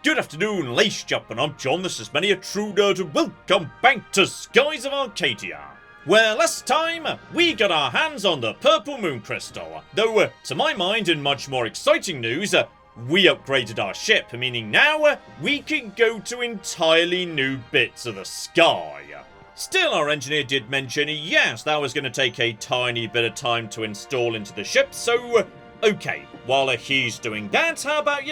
Good afternoon, ladies and gentlemen, I'm John, this is many a true nerd, and welcome back to Skies of Arcadia. Where last time, we got our hands on the purple moon crystal, though to my mind, in much more exciting news, we upgraded our ship, meaning now we can go to entirely new bits of the sky. Still, our engineer did mention, yes, that was going to take a tiny bit of time to install into the ship, so okay, while he's doing that, how about,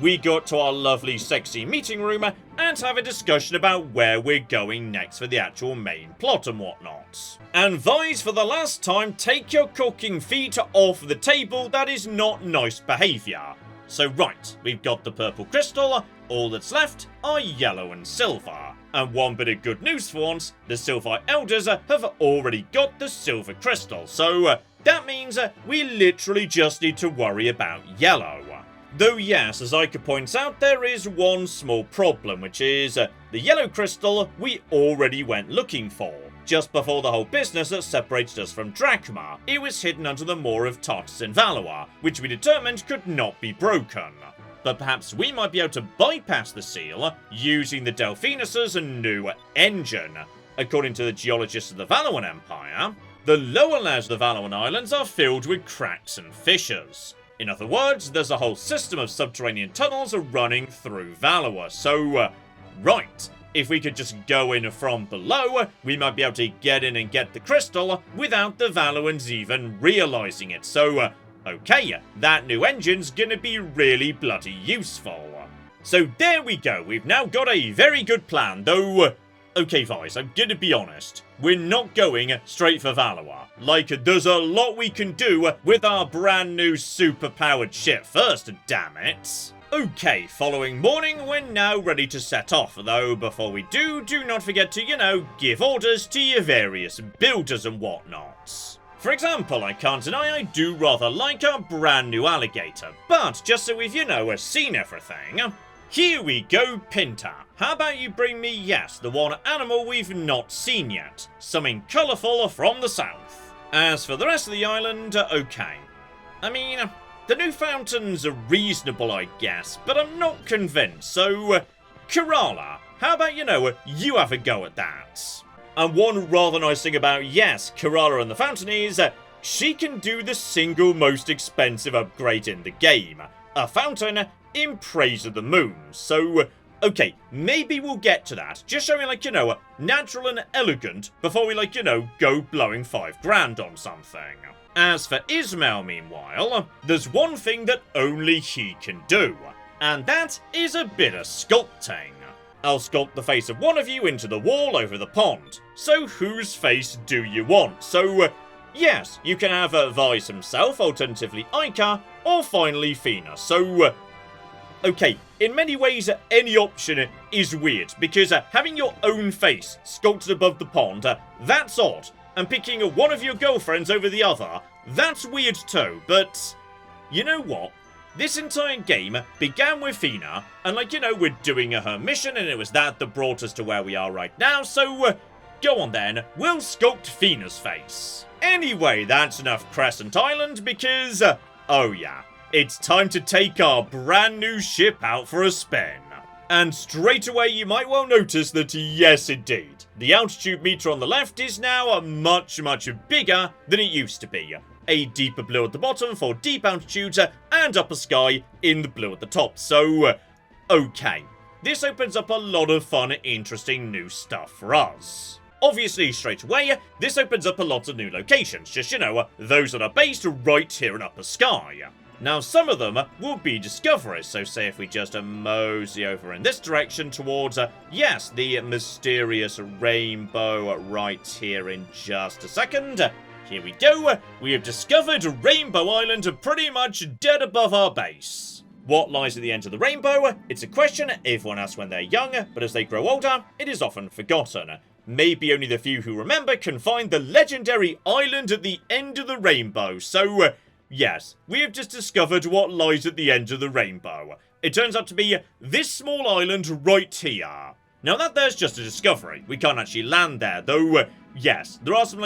we go to our lovely sexy meeting room and have a discussion about where we're going next for the actual main plot and whatnot. And Vise, for the last time, take your cooking feet off the table, that is not nice behaviour. So right, we've got the purple crystal, all that's left are yellow and silver. And one bit of good news for once, the Silver Elders have already got the silver crystal, so that means we literally just need to worry about yellow. Though yes, as Ica points out, there is one small problem, which is the yellow crystal we already went looking for. Just before the whole business that separated us from Drachma, it was hidden under the Moor of Tartus and Valois, which we determined could not be broken. But perhaps we might be able to bypass the seal using the Delphinus' new engine. According to the geologists of the Valoan Empire, the lower layers of the Valoan Islands are filled with cracks and fissures. In other words, there's a whole system of subterranean tunnels running through Valoa, so, right, if we could just go in from below, we might be able to get in and get the crystal without the Valoans even realising it, so, okay, that new engine's gonna be really bloody useful. So there we go, we've now got a very good plan, though, okay Vise, I'm gonna be honest, we're not going straight for Valois. Like, there's a lot we can do with our brand new super-powered ship first, damn it. Okay, following morning, we're now ready to set off, though before we do not forget to, give orders to your various builders and whatnot. For example, I can't deny I do rather like our brand new alligator, but just so we've, seen everything, here we go, Pinta. How about you bring me, yes, the one animal we've not seen yet, something colourful from the south. As for the rest of the island, okay. I mean, the new fountains are reasonable, I guess, but I'm not convinced, so, Kerala, how about, you have a go at that? And one rather nice thing about, yes, Kerala and the fountain is, she can do the single most expensive upgrade in the game, a fountain in praise of the moon, so, okay, maybe we'll get to that, just showing, natural and elegant, before we, go blowing 5 grand on something. As for Ismail, meanwhile, there's one thing that only he can do, and that is a bit of sculpting. I'll sculpt the face of one of you into the wall over the pond, so whose face do you want? So, yes, you can have Vise himself, alternatively Ica, or finally Fina, so, okay, in many ways, any option is weird, because having your own face sculpted above the pond, that's odd, and picking one of your girlfriends over the other, that's weird too, but you know what? This entire game began with Fina, and we're doing her mission, and it was that brought us to where we are right now, so go on then, we'll sculpt Fina's face. Anyway, that's enough Crescent Island, because, oh yeah, it's time to take our brand new ship out for a spin. And straight away you might well notice that yes indeed, the altitude meter on the left is now much bigger than it used to be. A deeper blue at the bottom for deep altitudes and upper sky in the blue at the top, so okay. This opens up a lot of fun, interesting new stuff for us. Obviously, straight away, this opens up a lot of new locations, just, those that are based right here in upper sky. Now, some of them will be discoveries, so say if we just mosey over in this direction towards, yes, the mysterious rainbow right here in just a second. Here we go, we have discovered Rainbow Island pretty much dead above our base. What lies at the end of the rainbow? It's a question everyone asks when they're young, but as they grow older, it is often forgotten. Maybe only the few who remember can find the legendary island at the end of the rainbow, so yes, we have just discovered what lies at the end of the rainbow. It turns out to be this small island right here. Now that there's just a discovery, we can't actually land there, though, yes, there are some,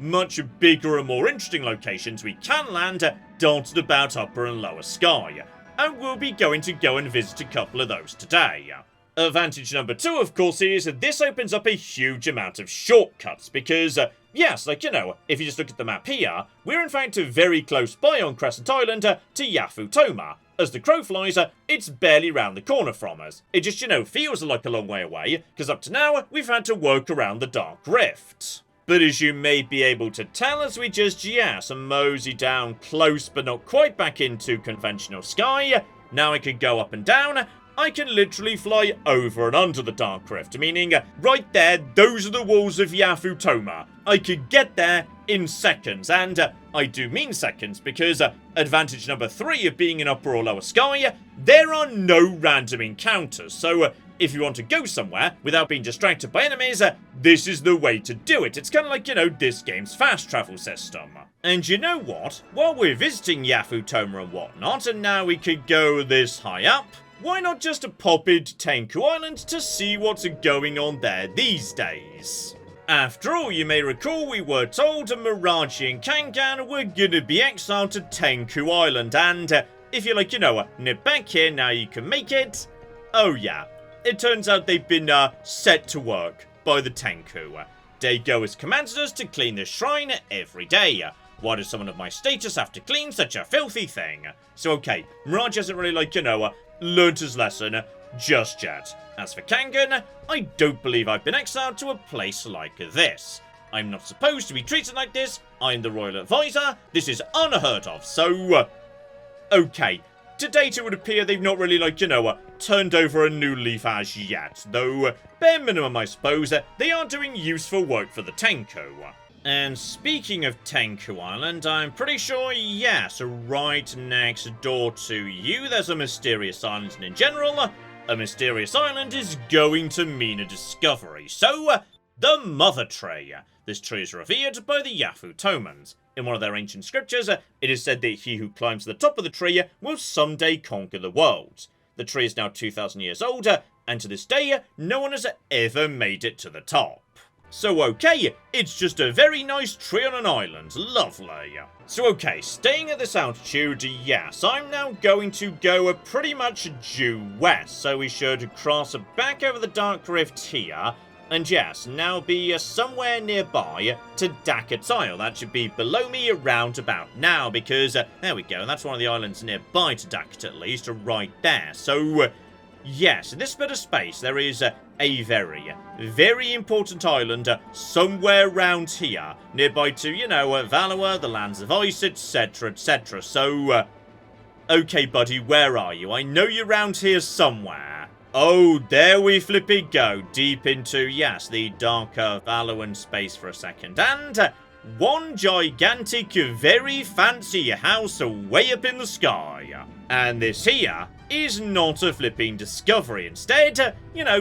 much bigger and more interesting locations we can land dotted about upper and lower sky. and we'll be going to go and visit a couple of those today. Advantage number 2, of course, is that this opens up a huge amount of shortcuts, because, yes, like, if you just look at the map here, we're in fact very close by on Crescent Island to Yafutoma. As the crow flies, it's barely round the corner from us. It just, feels like a long way away, because up to now, we've had to work around the Dark Rift. But as you may be able to tell, as we just, mosey down close but not quite back into conventional sky, now I can go up and down. I can literally fly over and under the Dark Rift, meaning right there, those are the walls of Yafutoma. I could get there in seconds, and I do mean seconds, because advantage number 3 of being in upper or lower sky, there are no random encounters, so if you want to go somewhere without being distracted by enemies, this is the way to do it. It's kind of like, this game's fast travel system. And you know what? While we're visiting Yafutoma and whatnot, and now we could go this high up, why not just pop into Tenku Island to see what's going on there these days? After all, you may recall we were told Miraji and Kangan were gonna be exiled to Tenku Island, and if you're like, nip back here, now you can make it. Oh yeah, it turns out they've been set to work by the Tenku. Daigo has commanded us to clean this shrine every day. Why does someone of my status have to clean such a filthy thing? So okay, Mirage hasn't really, learnt his lesson just yet. As for Kangan, I don't believe I've been exiled to a place like this. I'm not supposed to be treated like this. I'm the royal advisor. This is unheard of. So, okay. To date, it would appear they've not really, turned over a new leaf as yet. Though, bare minimum, I suppose, they are doing useful work for the Tenku. And speaking of Tenku Island, I'm pretty sure, yes, right next door to you, there's a mysterious island, and in general, a mysterious island is going to mean a discovery. So, the Mother Tree. This tree is revered by the Yafutomans. In one of their ancient scriptures, it is said that he who climbs to the top of the tree will someday conquer the world. The tree is now 2,000 years old, and to this day, no one has ever made it to the top. So okay, it's just a very nice tree on an island, lovely. So okay, staying at this altitude, yes, I'm now going to go pretty much due west, so we should cross back over the Dark Rift here, and yes, now be somewhere nearby to Dakot's Isle. That should be below me around about now, because, there we go, that's one of the islands nearby to Dakot at least, right there. So, yes, in this bit of space, there is a very, very important island somewhere around here, nearby to, Valor, the Lands of Ice, etc., etc. So, okay, buddy, where are you? I know you're around here somewhere. Oh, there we flippy go, deep into, yes, the darker Valoran space for a second, and one gigantic, very fancy house way up in the sky. And this here is not a flipping discovery. Instead,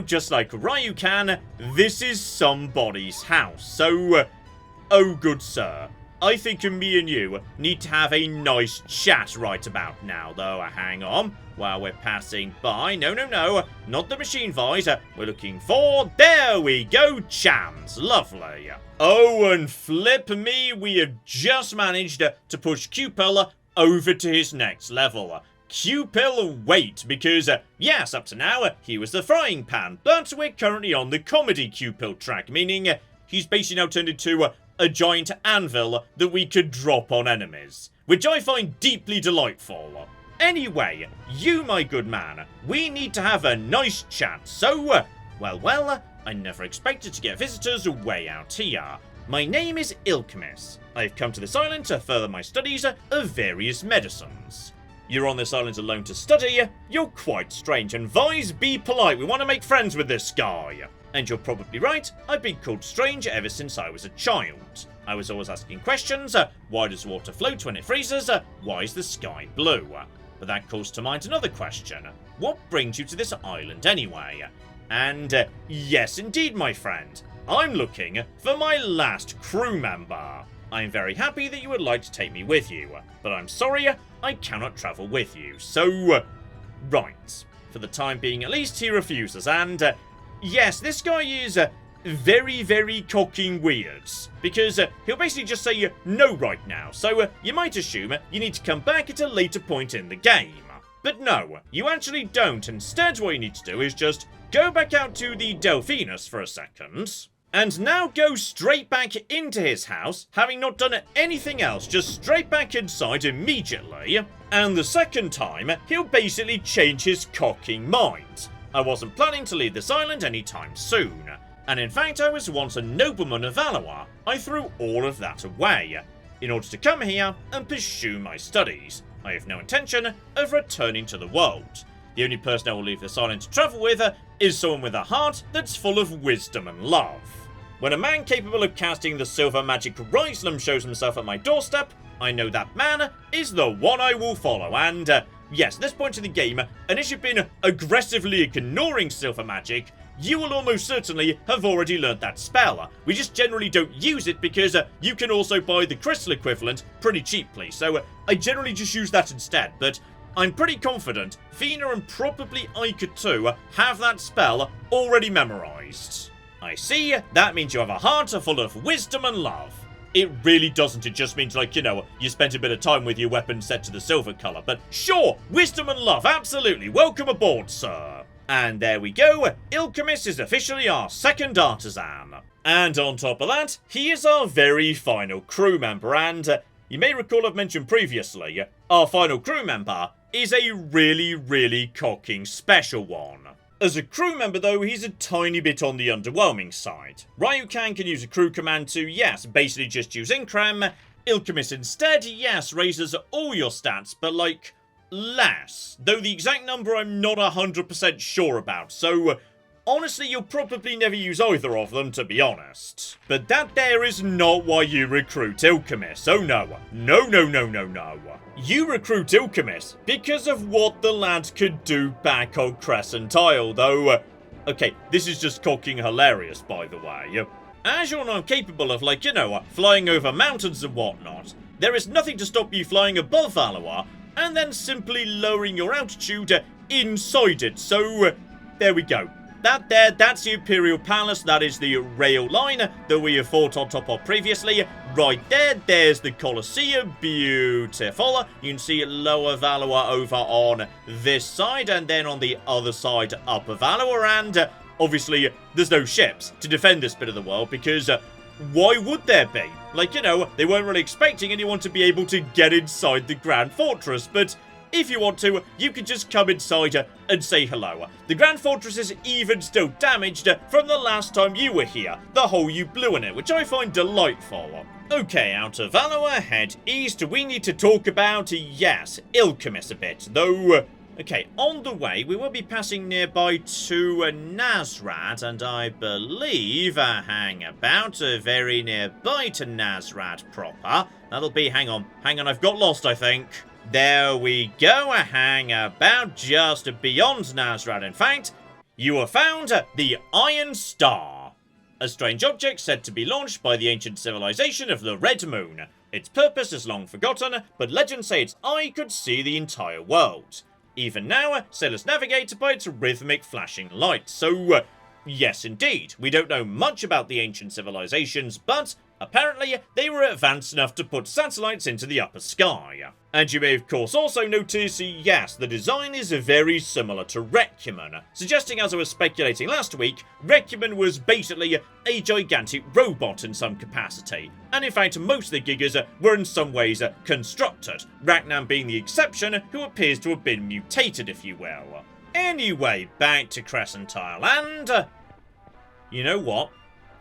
just like Ryukan, this is somebody's house. So, oh good sir, I think me and you need to have a nice chat right about now, though. Hang on, while we're passing by. No, not the machine voice. We're looking for, there we go, Chams. Lovely. Oh, and flip me, we have just managed to push Cupel over to his next level. Cupel, wait, because, yes, up to now, he was the frying pan, but we're currently on the comedy Cupel track, meaning he's basically now turned into a giant anvil that we could drop on enemies, which I find deeply delightful. Anyway, you, my good man, we need to have a nice chat, so, well, I never expected to get visitors way out here. My name is Ilkmis. I've come to this island to further my studies of various medicines. You're on this island alone to study? You're quite strange, and Vise, be polite, we want to make friends with this guy. And you're probably right, I've been called strange ever since I was a child. I was always asking questions, why does water float when it freezes? Why is the sky blue? But that calls to mind another question. What brings you to this island anyway? And yes indeed, my friend, I'm looking for my last crew member. I'm very happy that you would like to take me with you, but I'm sorry, I cannot travel with you, so, right. For the time being at least, he refuses, and, yes, this guy is very, very cocking weird, because he'll basically just say no right now, so you might assume you need to come back at a later point in the game. But no, you actually don't. Instead, what you need to do is just go back out to the Delphinus for a second, and now go straight back into his house, having not done anything else, just straight back inside immediately. And the second time, he'll basically change his cocking mind. I wasn't planning to leave this island anytime soon, and in fact I was once a nobleman of Valois. I threw all of that away, in order to come here and pursue my studies. I have no intention of returning to the world. The only person I will leave this island to travel with is someone with a heart that's full of wisdom and love. When a man capable of casting the silver magic Rislum shows himself at my doorstep, I know that man is the one I will follow, and yes, at this point in the game, unless you've been aggressively ignoring silver magic, you will almost certainly have already learnt that spell. We just generally don't use it because you can also buy the crystal equivalent pretty cheaply, so I generally just use that instead, but I'm pretty confident Fina and probably Ica too have that spell already memorised. I see, that means you have a heart full of wisdom and love. It really doesn't, it just means, like, you know, you spent a bit of time with your weapon set to the silver colour, but sure, wisdom and love, absolutely, welcome aboard, sir. And there we go, Ilkemis is officially our second artisan. And on top of that, he is our very final crew member, and you may recall I've mentioned previously, our final crew member is a really cocking special one. As a crew member though, he's a tiny bit on the underwhelming side. Ryukan can use a crew command to, yes, basically just use Increm. Ilkemis instead, yes, raises all your stats, but like, less. Though the exact number I'm not 100% sure about, so honestly you'll probably never use either of them, to be honest. But that there is not why you recruit Ilkemis, oh no. No. You recruit Ilkemis because of what the lad could do back on Crescent Isle, though, okay, this is just cocking hilarious, by the way. As you're not capable of, like, you know, flying over mountains and whatnot, there is nothing to stop you flying above Valois, and then simply lowering your altitude inside it, so there we go. That's the Imperial Palace, that is the rail line that we have fought on top of previously. Right there's the Colosseum, beautiful. You can see Lower Valois over on this side, and then on the other side, Upper Valois, and obviously there's no ships to defend this bit of the world, because why would there be? Like, you know, they weren't really expecting anyone to be able to get inside the Grand Fortress, but if you want to, you can just come inside and say hello. The Grand Fortress is even still damaged from the last time you were here, the hole you blew in it, which I find delightful. Okay, out of Valois, head east, we need to talk about, yes, Ilkemis a bit, though, okay, on the way, we will be passing nearby to Nazrad, and I believe, hang about, very nearby to Nazrad proper. That'll be, hang on, I've got lost, I think. There we go, hang about just beyond Nazrad. In fact, you have found the Iron Star, a strange object said to be launched by the ancient civilization of the Red Moon. Its purpose is long forgotten, but legends say its eye could see the entire world. Even now, sailors navigate by its rhythmic flashing light, so yes indeed, we don't know much about the ancient civilizations, but apparently they were advanced enough to put satellites into the upper sky. And you may of course also notice, yes, the design is very similar to Recumen, suggesting, as I was speculating last week, Recumen was basically a gigantic robot in some capacity. And in fact, most of the Gigas were in some ways constructed, Ragnar being the exception, who appears to have been mutated, if you will. Anyway, back to Crescent Isle, and you know what?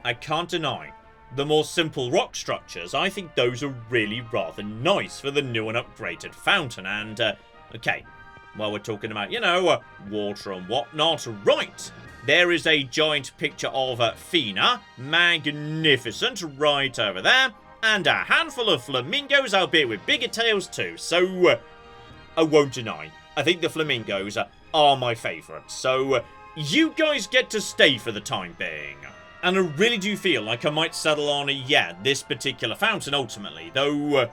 I can't deny, the more simple rock structures, I think those are really rather nice for the new and upgraded fountain, and, okay, while we're talking about, you know, water and whatnot, right, there is a giant picture of Fina, magnificent, right over there, and a handful of flamingos, albeit with bigger tails too, so, I won't deny, I think the flamingos are my favourite, so you guys get to stay for the time being. And I really do feel like I might settle on, yeah, this particular fountain ultimately, though,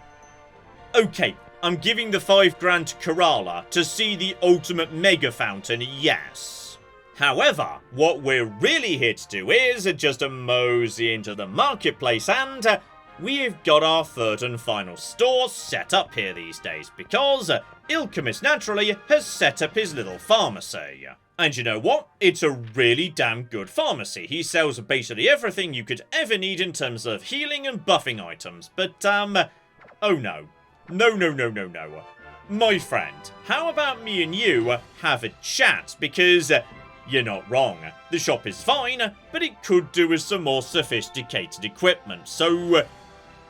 okay, I'm giving the $5,000 to Kerala to see the ultimate mega fountain, yes. However, what we're really here to do is just mosey into the marketplace, and we've got our third and final store set up here these days, because Ilkemis naturally has set up his little pharmacy. And you know what? It's a really damn good pharmacy. He sells basically everything you could ever need in terms of healing and buffing items. But, oh no. No. My friend, how about me and you have a chat? Because, you're not wrong. The shop is fine, but it could do with some more sophisticated equipment. So,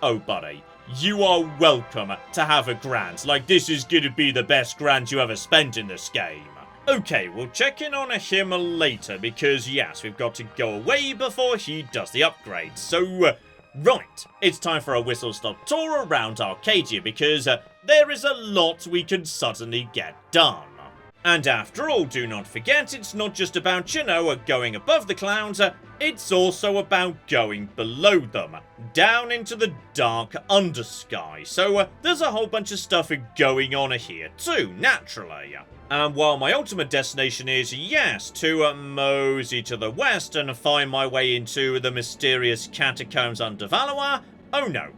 oh buddy, you are welcome to have a grant. Like, this is gonna be the best grant you ever spent in this game. Okay, we'll check in on him later, because yes, we've got to go away before he does the upgrade. So, right, it's time for a whistle-stop tour around Arcadia, because there is a lot we can suddenly get done. And after all, do not forget, it's not just about, you know, going above the clouds, it's also about going below them, down into the dark undersky. So there's a whole bunch of stuff going on here too, naturally. And while my ultimate destination is, yes, to mosey to the west and find my way into the mysterious catacombs under Valois, oh no.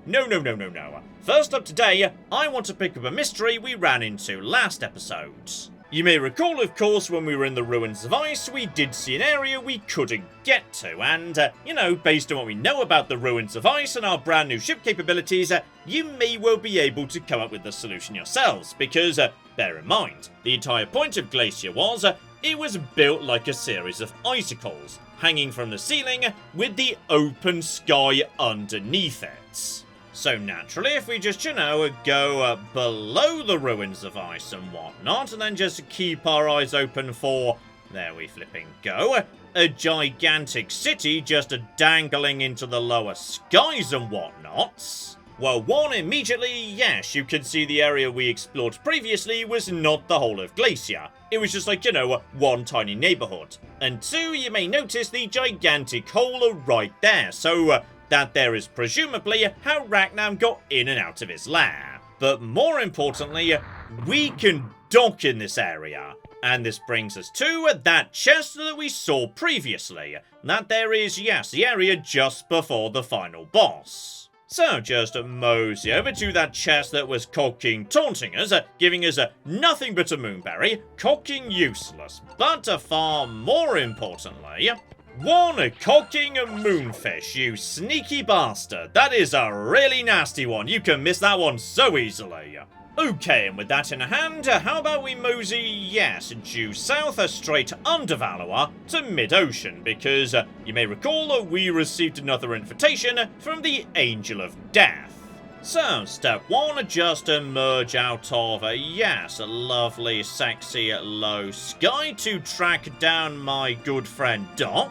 First up today, I want to pick up a mystery we ran into last episode. You may recall, of course, when we were in the Ruins of Ice, we did see an area we couldn't get to, and, you know, based on what we know about the Ruins of Ice and our brand new ship capabilities, you may well be able to come up with the solution yourselves, because, bear in mind, the entire point of Glacier was, it was built like a series of icicles, hanging from the ceiling, with the open sky underneath it. So naturally, if we just, you know, go below the Ruins of Ice and whatnot, and then just keep our eyes open for, there we flipping go, a gigantic city just dangling into the lower skies and whatnot. Well, one, immediately, yes, you can see the area we explored previously was not the whole of Glacier. It was just like, you know, one tiny neighborhood. And two, you may notice the gigantic hole right there, so, that there is presumably how Ragnar got in and out of his lair. But more importantly, we can dock in this area. And this brings us to that chest that we saw previously. That there is, yes, the area just before the final boss. So just mosey over to that chest that was cocking taunting us, giving us nothing but a moonberry, cocking useless. But far more importantly, one cocking moonfish, you sneaky bastard. That is a really nasty one. You can miss that one so easily. Okay, and with that in hand, how about we mosey, yes, due south, straight under Valois to mid-ocean, because you may recall we received another invitation from the Angel of Death. So, step one, just emerge out of, yes, a lovely, sexy, low sky to track down my good friend Doc.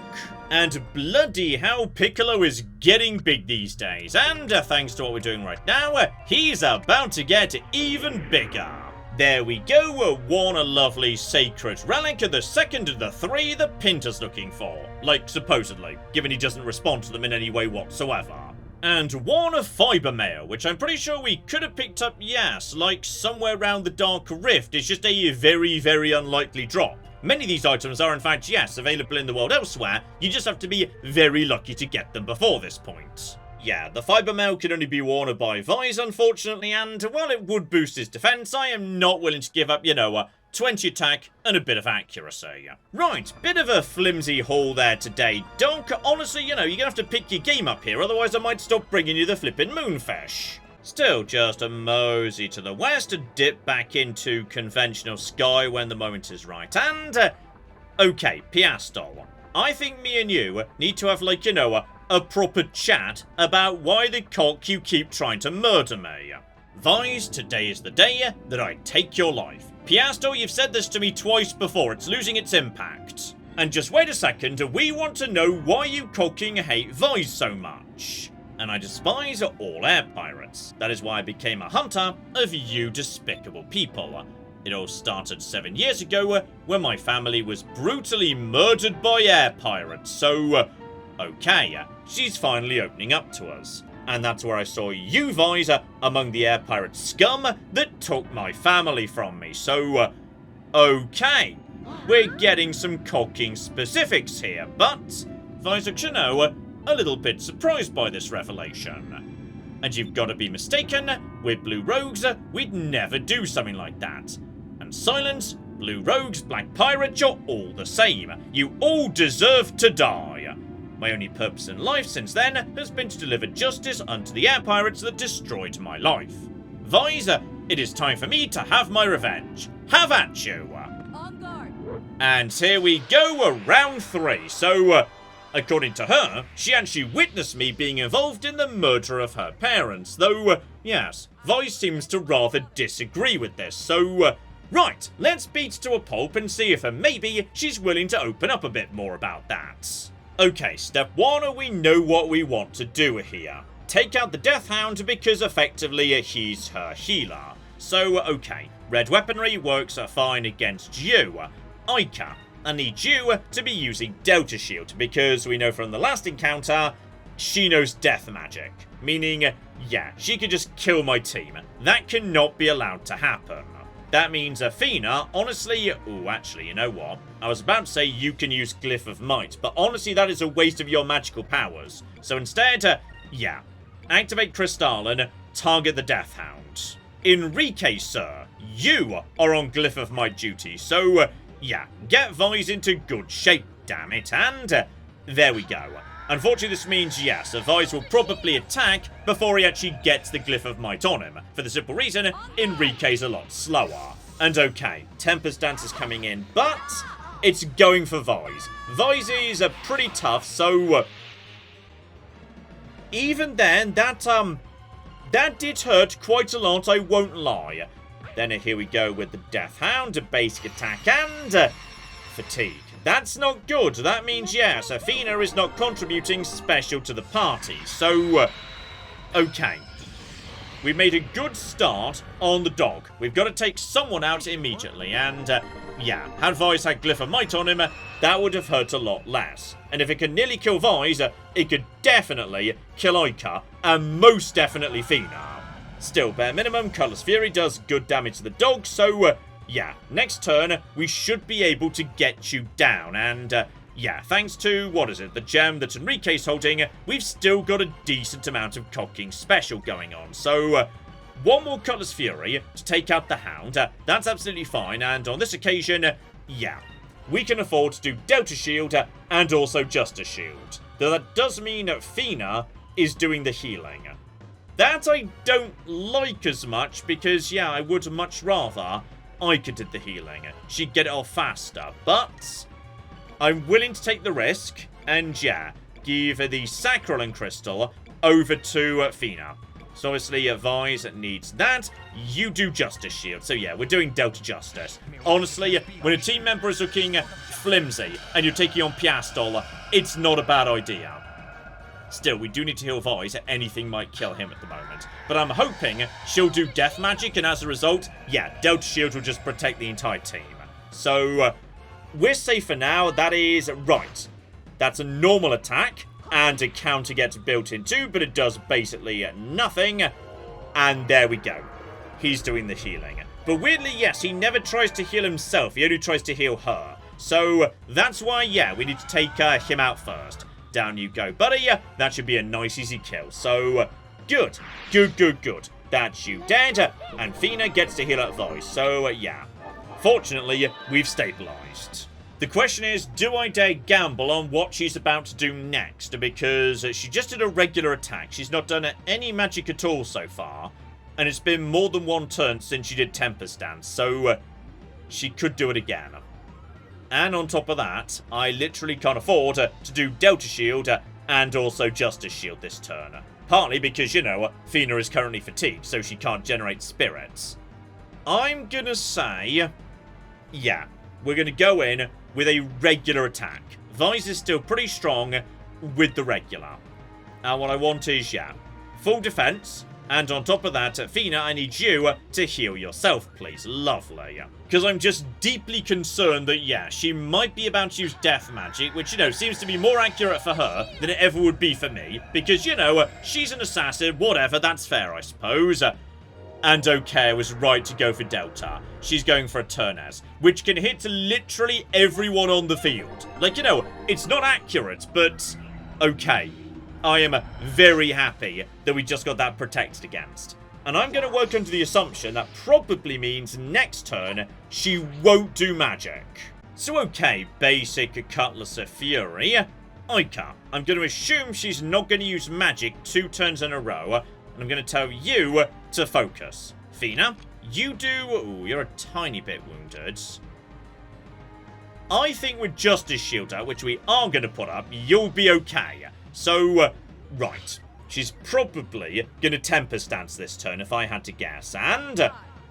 And bloody hell, Piccolo is getting big these days, and thanks to what we're doing right now, he's about to get even bigger. There we go, one lovely sacred relic, the second of the three that Pinter's looking for. Like, supposedly, given he doesn't respond to them in any way whatsoever. And one fiber mail, which I'm pretty sure we could have picked up, yes, like somewhere around the Dark Rift. It's just a very, very unlikely drop. Many of these items are in fact, yes, available in the world elsewhere. You just have to be very lucky to get them before this point. Yeah, the fiber mail can only be worn by Vise, unfortunately, and while it would boost his defense, I am not willing to give up, you know, 20 attack and a bit of accuracy. Right, bit of a flimsy haul there today, Doc. Honestly, you know, you're gonna have to pick your game up here, otherwise I might stop bringing you the flippin' moonfish. Still just a mosey to the west, a dip back into conventional sky when the moment is right, and, okay, Piastol, I think me and you need to have, like, you know, a proper chat about why the cock you keep trying to murder me. Vise, today is the day that I take your life. Piastol, you've said this to me twice before, it's losing its impact. And just wait a second, we want to know why you cocking hate Vise so much. And I despise all air pirates. That is why I became a hunter of you despicable people. It all started 7 years ago when my family was brutally murdered by air pirates. So, okay, she's finally opening up to us. And that's where I saw you, Vise, among the air pirate scum that took my family from me. So, okay, we're getting some cocking specifics here, but Vise, you know, a little bit surprised by this revelation. And you've got to be mistaken, we're blue rogues, we'd never do something like that. And silence, blue rogues, black pirate, you're all the same. You all deserve to die. My only purpose in life since then has been to deliver justice unto the air pirates that destroyed my life. Vise, it is time for me to have my revenge. Have at you. On guard. And here we go, round 3. So, according to her, she actually witnessed me being involved in the murder of her parents. Though, yes, Vise seems to rather disagree with this. So, right, let's beat to a pulp and see if maybe she's willing to open up a bit more about that. Okay, step 1, we know what we want to do here. Take out the Death Hound because effectively he's her healer. So, okay, red weaponry works fine against you. Ica, I need you to be using Delta Shield because we know from the last encounter, she knows death magic. Meaning, yeah, she could just kill my team. That cannot be allowed to happen. That means Athena, honestly, ooh, actually, you know what? I was about to say you can use Glyph of Might, but honestly that is a waste of your magical powers. So instead, yeah, activate Crystalline, target the Death Hound. Enrique, sir, you are on Glyph of Might duty, so, yeah, get Vise into good shape, damn it, and there we go. Unfortunately, this means, yes, Vise will probably attack before he actually gets the Glyph of Might on him. For the simple reason, Enrique's a lot slower. And okay, Tempest Dance is coming in, but it's going for Vise. Vise is pretty tough, so even then, that did hurt quite a lot, I won't lie. Then here we go with the Death Hound, basic attack, and fatigue. That's not good. That means, yes, Athena is not contributing special to the party. So, okay. We made a good start on the dog. We've got to take someone out immediately. And, yeah, had Vise had Glyph of Might on him, that would have hurt a lot less. And if it could nearly kill Vise, it could definitely kill Ica, and most definitely Fina. Still, bare minimum, Colourless Fury does good damage to the dog, so, yeah, next turn, we should be able to get you down, and, yeah, thanks to, what is it, the gem that Enrique's holding, we've still got a decent amount of cocking special going on, so, one more Colourless Fury to take out the Hound, that's absolutely fine, and on this occasion, yeah, we can afford to do Delta Shield, and also Justice Shield, though that does mean Fina is doing the healing. That I don't like as much, because, yeah, I would much rather Ica did the healing. She'd get it off faster, but I'm willing to take the risk, and yeah, give the Sacralin Crystal over to Fina. So obviously, Vise needs that. You do Justice Shield. So yeah, we're doing Delta Justice. Honestly, when a team member is looking flimsy, and you're taking on Piastol, it's not a bad idea. Still, we do need to heal Vise. Anything might kill him at the moment. But I'm hoping she'll do death magic, and as a result, yeah, Delta Shield will just protect the entire team. So, we're safe for now. That is right. That's a normal attack, and a counter gets built in too, but it does basically nothing. And there we go. He's doing the healing. But weirdly, yes, he never tries to heal himself. He only tries to heal her. So, that's why, yeah, we need to take him out first. Down you go, buddy. That should be a nice, easy kill. So, good. Good. That's you dead. And Fina gets to heal at Vise. So, yeah. Fortunately, we've stabilized. The question is, do I dare gamble on what she's about to do next? Because she just did a regular attack. She's not done any magic at all so far. And it's been more than one turn since she did Tempest Dance. So, she could do it again. And on top of that, I literally can't afford to do Delta Shield and also Justice Shield this turn. Partly because, you know, Fina is currently fatigued, so she can't generate spirits. I'm gonna say, yeah, we're gonna go in with a regular attack. Vise is still pretty strong with the regular. And what I want is, yeah, full defense. And on top of that, Fina, I need you to heal yourself, please. Lovely. Because I'm just deeply concerned that, yeah, she might be about to use death magic, which, you know, seems to be more accurate for her than it ever would be for me. Because, you know, she's an assassin, whatever, that's fair, I suppose. And okay, I was right to go for Delta. She's going for a Turnez, which can hit literally everyone on the field. Like, you know, it's not accurate, but okay. I am very happy that we just got that protected against. And I'm going to work under the assumption that probably means next turn she won't do magic. So okay, basic Cutlass of Fury. Ica, I'm going to assume she's not going to use magic 2 turns in a row. And I'm going to tell you to focus. Fina, you do... Ooh, you're a tiny bit wounded. I think with Justice Shield out, which we are going to put up, you'll be okay. So, right. She's probably going to Tempest Dance this turn, if I had to guess. And...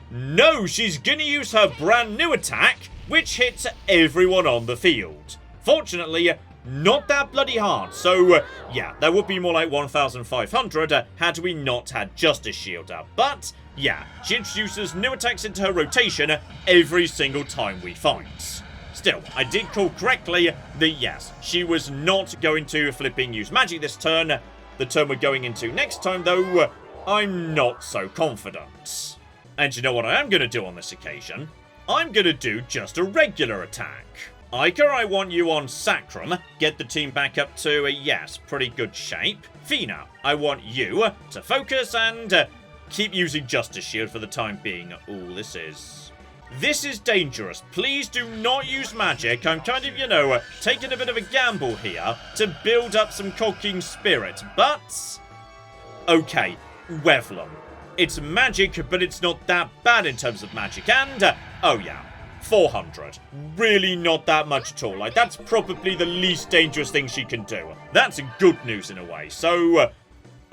no, she's going to use her brand new attack, which hits everyone on the field. Fortunately, not that bloody hard. So, yeah, that would be more like 1,500 had we not had Justice Shield up. But, yeah, she introduces new attacks into her rotation every single time we fight. Still, I did call correctly that yes, she was not going to flipping use magic this turn. The turn we're going into next time, though, I'm not so confident. And you know what I am going to do on this occasion? I'm going to do just a regular attack. Ica, I want you on Sacrum. Get the team back up to a, yes, pretty good shape. Fina, I want you to focus and keep using Justice Shield for the time being. Ooh, This is dangerous. Please do not use magic. I'm kind of, you know, taking a bit of a gamble here to build up some cocking spirit. But, okay, Wevlum. It's magic, but it's not that bad in terms of magic. And, oh yeah, 400. Really not that much at all. Like, that's probably the least dangerous thing she can do. That's good news in a way. So,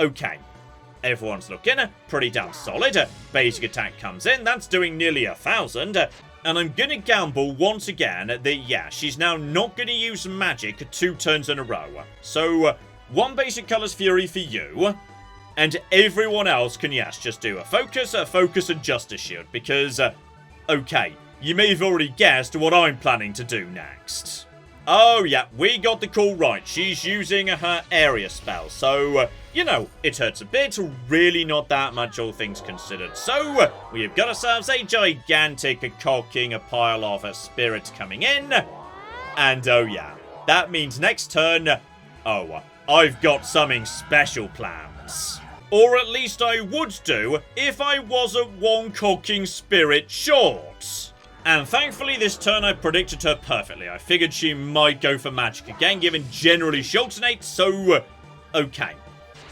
okay. Everyone's looking pretty damn solid. Basic attack comes in. That's doing nearly 1,000. And I'm going to gamble once again that, yeah, she's now not going to use magic 2 turns in a row. So, 1 basic Colours Fury for you. And everyone else can, yes, just do a focus, and Justice Shield. Because, okay, you may have already guessed what I'm planning to do next. Oh, yeah, we got the call right. She's using her area spell. So, you know, it hurts a bit. Really not that much, all things considered. So, we have got ourselves a gigantic cocking pile of spirits coming in. And, oh, yeah, that means next turn, oh, I've got something special plans. Or at least I would do if I wasn't 1 cocking spirit short. And thankfully this turn I predicted her perfectly. I figured she might go for magic again, given generally she alternates, so okay.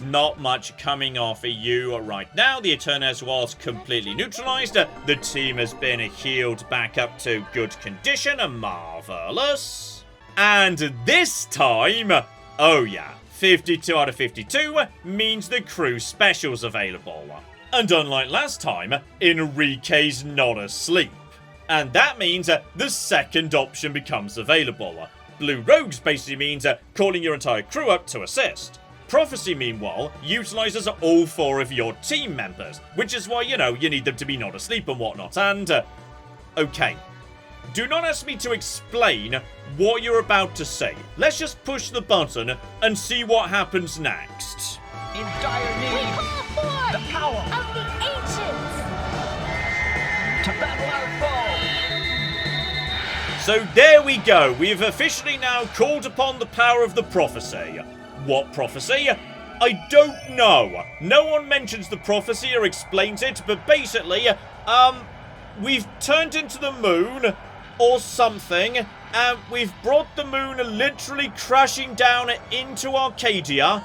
Not much coming off of you right now. The Eternes was completely neutralized. The team has been healed back up to good condition. Marvelous. And this time, oh yeah, 52 out of 52 means the crew special's available. And unlike last time, Enrique's not asleep. And that means the second option becomes available. Blue Rogues basically means calling your entire crew up to assist. Prophecy, meanwhile, utilizes all 4 of your team members, which is why, you know, you need them to be not asleep and whatnot. And, okay. Do not ask me to explain what you're about to say. Let's just push the button and see what happens next. In dire need, We call forth the power of the ancients! to battle our foe. So there we go. We have officially now called upon the power of the prophecy. What prophecy? I don't know. No one mentions the prophecy or explains it, but basically, we've turned into the moon or something, and we've brought the moon literally crashing down into Arcadia.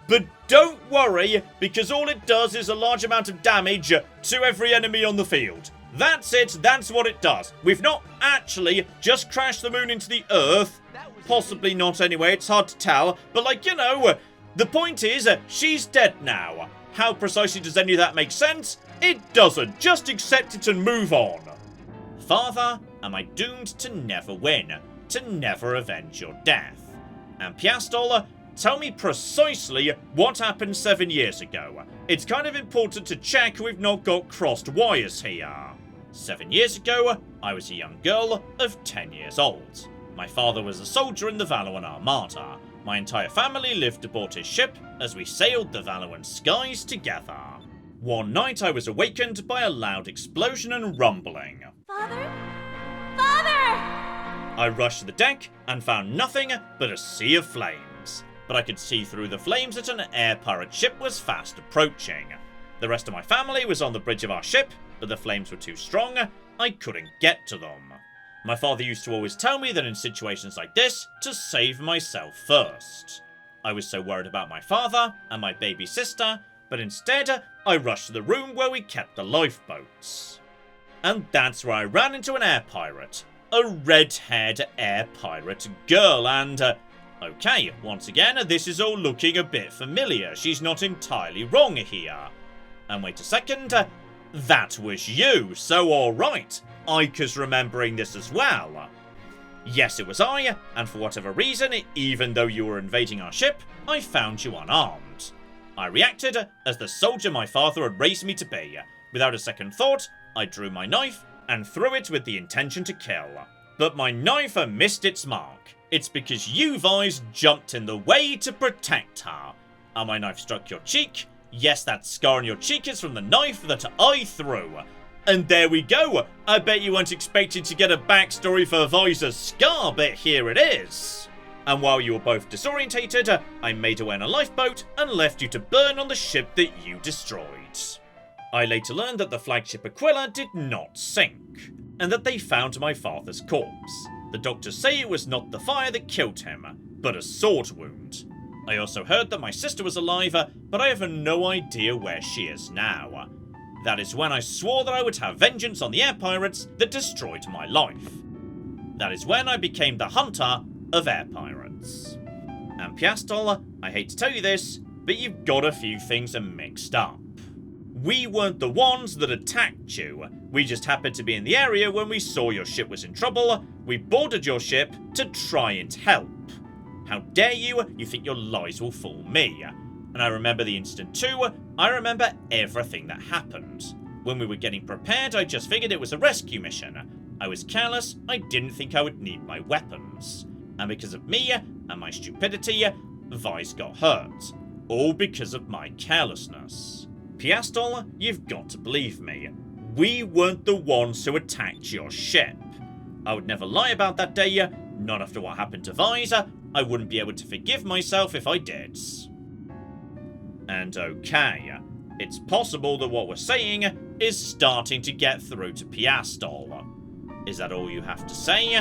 But don't worry, because all it does is a large amount of damage to every enemy on the field. That's it, that's what it does. We've not actually just crashed the moon into the Earth. Possibly not anyway, it's hard to tell. But like, you know, the point is, she's dead now. How precisely does any of that make sense? It doesn't. Just accept it and move on. Father, am I doomed to never win? To never avenge your death? And Piastol, tell me precisely what happened 7 years ago. It's kind of important to check we've not got crossed wires here. 7 years ago, I was a young girl of 10 years old. My father was a soldier in the Valoan Armada. My entire family lived aboard his ship as we sailed the Valoan skies together. One night I was awakened by a loud explosion and rumbling. Father? Father! I rushed to the deck and found nothing but a sea of flames. but I could see through the flames that an air pirate ship was fast approaching. The rest of my family was on the bridge of our ship, but the flames were too strong, I couldn't get to them. My father used to always tell me that in situations like this, to save myself first. I was so worried about my father and my baby sister, but instead, I rushed to the room where we kept the lifeboats. And that's where I ran into an air pirate. A red-haired air pirate girl, and okay, once again, this is all looking a bit familiar. She's not entirely wrong here. And wait a second, that was you, so alright, Ika's remembering this as well. Yes, it was I, and for whatever reason, even though you were invading our ship, I found you unarmed. I reacted as the soldier my father had raised me to be. Without a second thought, I drew my knife and threw it with the intention to kill. But my knife missed its mark. It's because you guys jumped in the way to protect her. And my knife struck your cheek. Yes, that scar on your cheek is from the knife that I threw. And there we go. I bet you weren't expecting to get a backstory for Vi's scar, but here it is. And while you were both disorientated, I made away in a lifeboat and left you to burn on the ship that you destroyed. I later learned that the flagship Aquila did not sink, and that they found my father's corpse. The doctors say it was not the fire that killed him, but a sword wound. I also heard that my sister was alive, but I have no idea where she is now. That is when I swore that I would have vengeance on the air pirates that destroyed my life. That is when I became the hunter of air pirates. And Piastol, I hate to tell you this, but you've got a few things mixed up. We weren't the ones that attacked you. We just happened to be in the area when we saw your ship was in trouble. We boarded your ship to try and help. How dare you? You think your lies will fool me. And I remember the incident too. I remember everything that happened. When we were getting prepared, I just figured it was a rescue mission. I was careless. I didn't think I would need my weapons. And because of me and my stupidity, Vice got hurt. All because of my carelessness. Piastol, you've got to believe me. We weren't the ones who attacked your ship. I would never lie about that day, not after what happened to Vice. I wouldn't be able to forgive myself if I did. And okay, it's possible that what we're saying is starting to get through to Piastol. Is that all you have to say?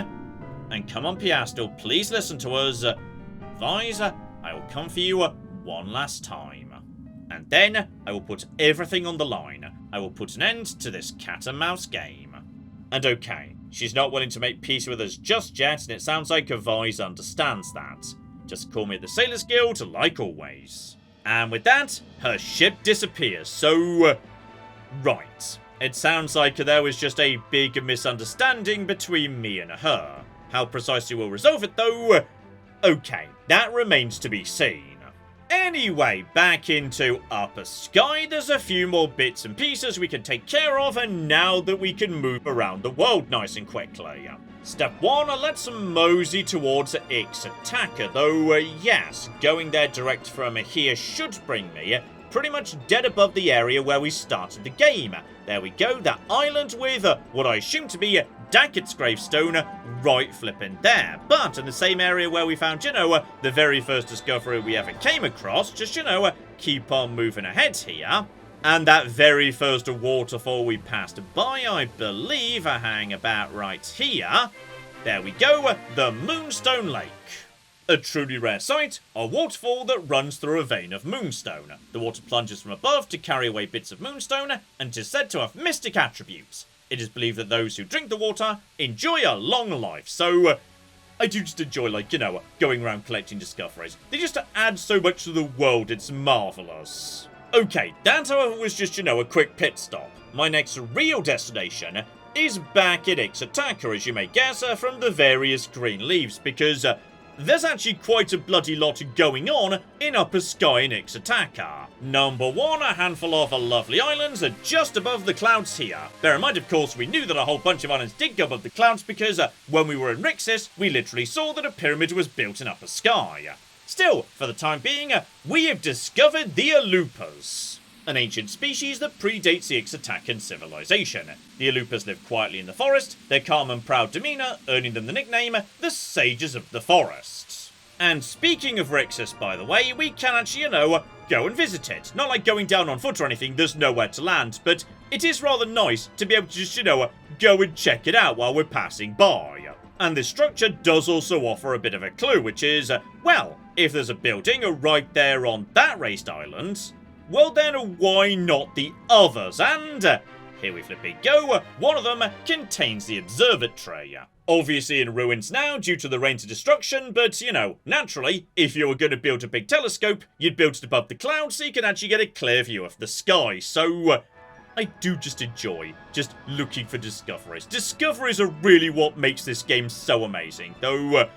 And come on, Piastol, please listen to us. Vice, I will come for you one last time. And then I will put everything on the line. I will put an end to this cat and mouse game. And okay, she's not willing to make peace with us just yet, and it sounds like Vice understands that. Just call me at the Sailors Guild, like always. And with that, her ship disappears, so... right. It sounds like there was just a big misunderstanding between me and her. How precisely we'll resolve it, though... okay, that remains to be seen. Anyway, back into Upper Sky, there's a few more bits and pieces we can take care of, and now that we can move around the world nice and quickly. Step 1, let's mosey towards Ixataka, though yes, going there direct from here should bring me pretty much dead above the area where we started the game. There we go, that island with what I assume to be Dackett's gravestone right flipping there. But in the same area where we found, the very first discovery we ever came across, just, keep on moving ahead here. And that very first waterfall we passed by, I believe, hang about right here. There we go, the Moonstone Lake. A truly rare sight, a waterfall that runs through a vein of moonstone. The water plunges from above to carry away bits of moonstone, and it is said to have mystic attributes. It is believed that those who drink the water enjoy a long life, so I do just enjoy, going around collecting discoveries. They just add so much to the world, it's marvellous. Okay, that however was just, a quick pit stop. My next real destination is back at Ixataka, as you may guess, from the various green leaves, because there's actually quite a bloody lot going on in Upper Sky in Ixataka. Number 1, a handful of lovely islands just above the clouds here. Bear in mind, of course, we knew that a whole bunch of islands did go above the clouds because when we were in Rixis, we literally saw that a pyramid was built in Upper Sky. Still, for the time being, we have discovered the Alupas, an ancient species that predates the Ixatakan civilization. The Alupas live quietly in the forest, their calm and proud demeanour earning them the nickname the Sages of the Forest. And speaking of Rixus, by the way, we can actually, go and visit it. Not like going down on foot or anything, there's nowhere to land, but it is rather nice to be able to just, go and check it out while we're passing by. And this structure does also offer a bit of a clue, which is, well, if there's a building right there on that raised island, well then why not the others? And here we flipping go, one of them contains the observatory. Obviously in ruins now due to the rains of destruction, but, naturally, if you were going to build a big telescope, you'd build it above the clouds so you can actually get a clear view of the sky. So, I do just enjoy just looking for discoveries. Discoveries are really what makes this game so amazing. Though,